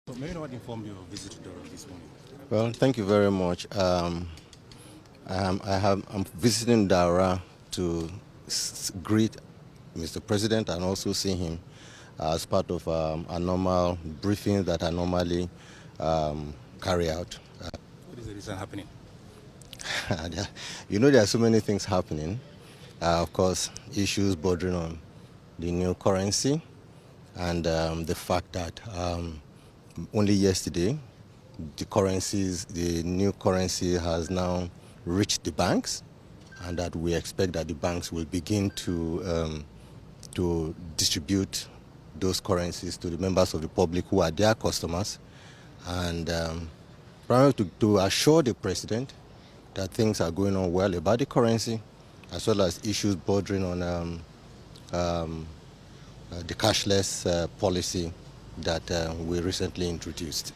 So may I know what informed you of visit to Durham this morning? Well, thank you very much. I'm visiting Dara to greet Mr. President and also see him as part of a normal briefing that I normally carry out. What is the reason happening? There are so many things happening. Of course, issues bordering on the new currency and the fact that only yesterday the new currency has now reached the banks, and that we expect that the banks will begin to distribute those currencies to the members of the public who are their customers, and primarily to assure the president that things are going on well about the currency, as well as issues bordering on the cashless policy that we recently introduced.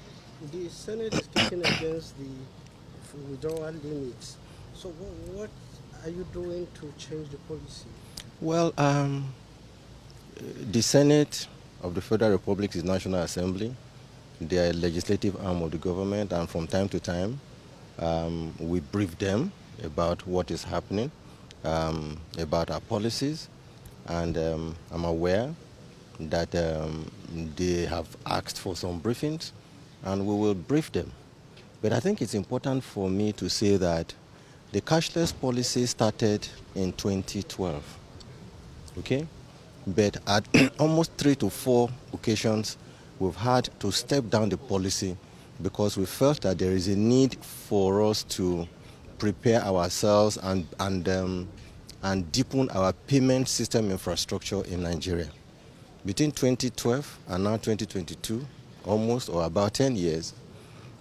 The Senate is talking against the withdrawal limits. So what are you doing to change the policy? Well, the Senate of the Federal Republic is National Assembly. They are a legislative arm of the government, and from time to time, we brief them about what is happening, about our policies, and I'm aware that they have asked for some briefings, and we will brief them. But I think it's important for me to say that the cashless policy started in 2012, okay? But at almost 3 to 4 occasions, we've had to step down the policy because we felt that there is a need for us to prepare ourselves and deepen our payment system infrastructure in Nigeria. Between 2012 and now 2022, almost or about 10 years,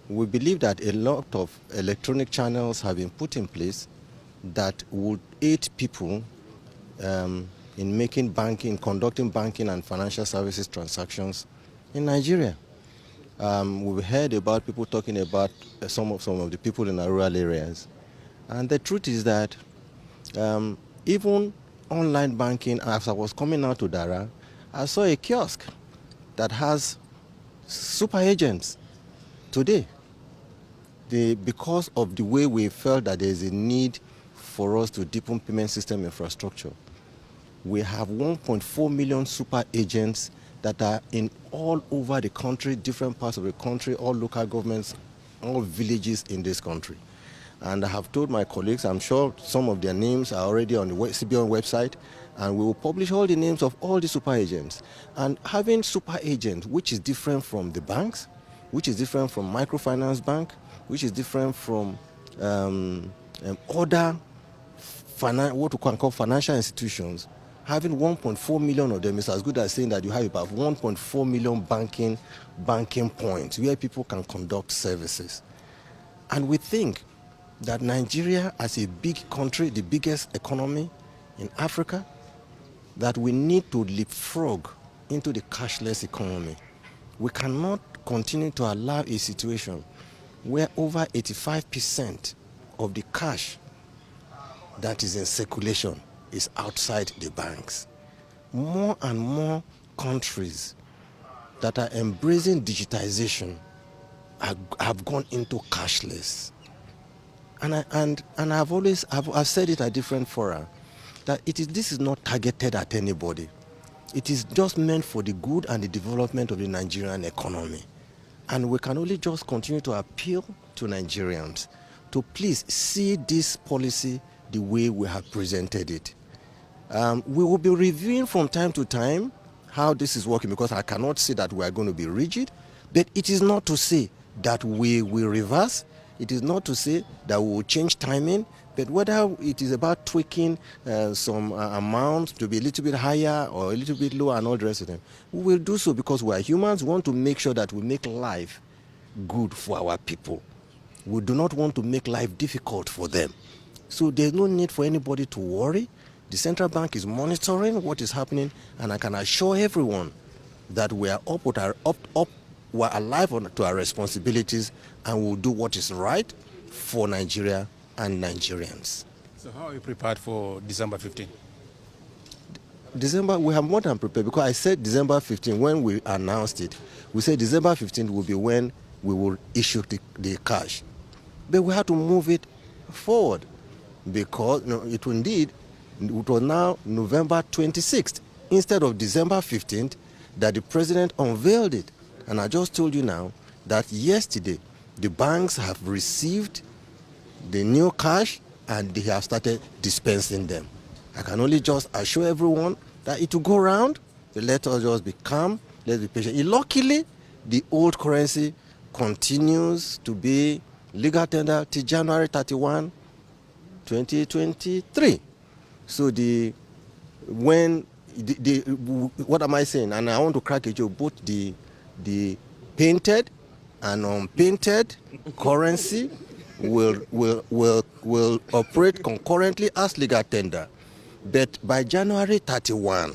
we believe that a lot of electronic channels have been put in place that would aid people in conducting banking and financial services transactions in Nigeria. We've heard about people talking about some of the people in the rural areas. And the truth is that even online banking, as I was coming out to Dara, I saw a kiosk that has super agents today. Because of the way we felt that there is a need for us to deepen payment system infrastructure, we have 1.4 million super agents that are in all over the country, different parts of the country, all local governments, all villages in this country. And I have told my colleagues, I'm sure some of their names are already on the CBN website, and we will publish all the names of all the super agents. And having super agents, which is different from the banks, which is different from microfinance bank, which is different from other what we can call financial institutions, having 1.4 million of them is as good as saying that you have about 1.4 million banking points where people can conduct services. And we think that Nigeria, as a big country, the biggest economy in Africa, that we need to leapfrog into the cashless economy. We cannot continue to allow a situation where over 85% of the cash that is in circulation is outside the banks. More and more countries that are embracing digitization have gone into cashless. And I've said it at different fora that this is not targeted at anybody. It is just meant for the good and the development of the Nigerian economy. And we can only just continue to appeal to Nigerians to please see this policy the way we have presented it. We will be reviewing from time to time how this is working, because I cannot say that we are going to be rigid, but it is not to say that we will reverse. It is not to say that we will change timing, but whether it is about tweaking some amount to be a little bit higher or a little bit lower and all the rest of them, we will do so because we are humans. We want to make sure that we make life good for our people. We do not want to make life difficult for them. So there's no need for anybody to worry. The central bank is monitoring what is happening, and I can assure everyone that we are we are alive to our responsibilities, and we'll do what is right for Nigeria and Nigerians. So how are you prepared for December 15? December, we have more than prepared, because I said December 15 when we announced it. We said December 15 will be when we will issue the cash. But we had to move it forward because it was now November 26th instead of December 15th that the president unveiled it. And I just told you now that yesterday the banks have received the new cash and they have started dispensing them. I can only just assure everyone that it will go around, but let us just be calm, let's be patient. Luckily, the old currency continues to be legal tender till January 31, 2023. So what am I saying? And I want to crack a joke, both the painted and unpainted currency will operate concurrently as legal tender. But by January 31,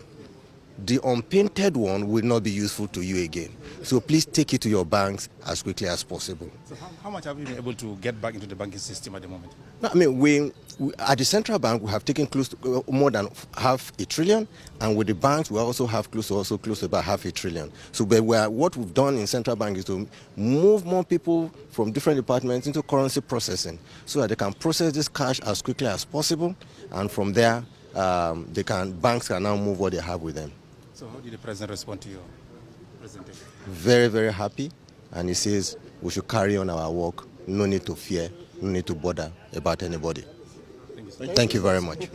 the unpainted one will not be useful to you again. So please take it to your banks as quickly as possible. So how much have you been able to get back into the banking system at the moment? No, I mean, we at the central bank, we have taken close to more than $500 billion, and with the banks, we also have close to about $500 billion. So what we've done in central bank is to move more people from different departments into currency processing so that they can process this cash as quickly as possible, and from there, banks can now move what they have with them. So how did the president respond to your presentation? Very, very happy, and he says we should carry on our work. No need to fear, no need to bother about anybody. Thank you, sir. Thank you very much.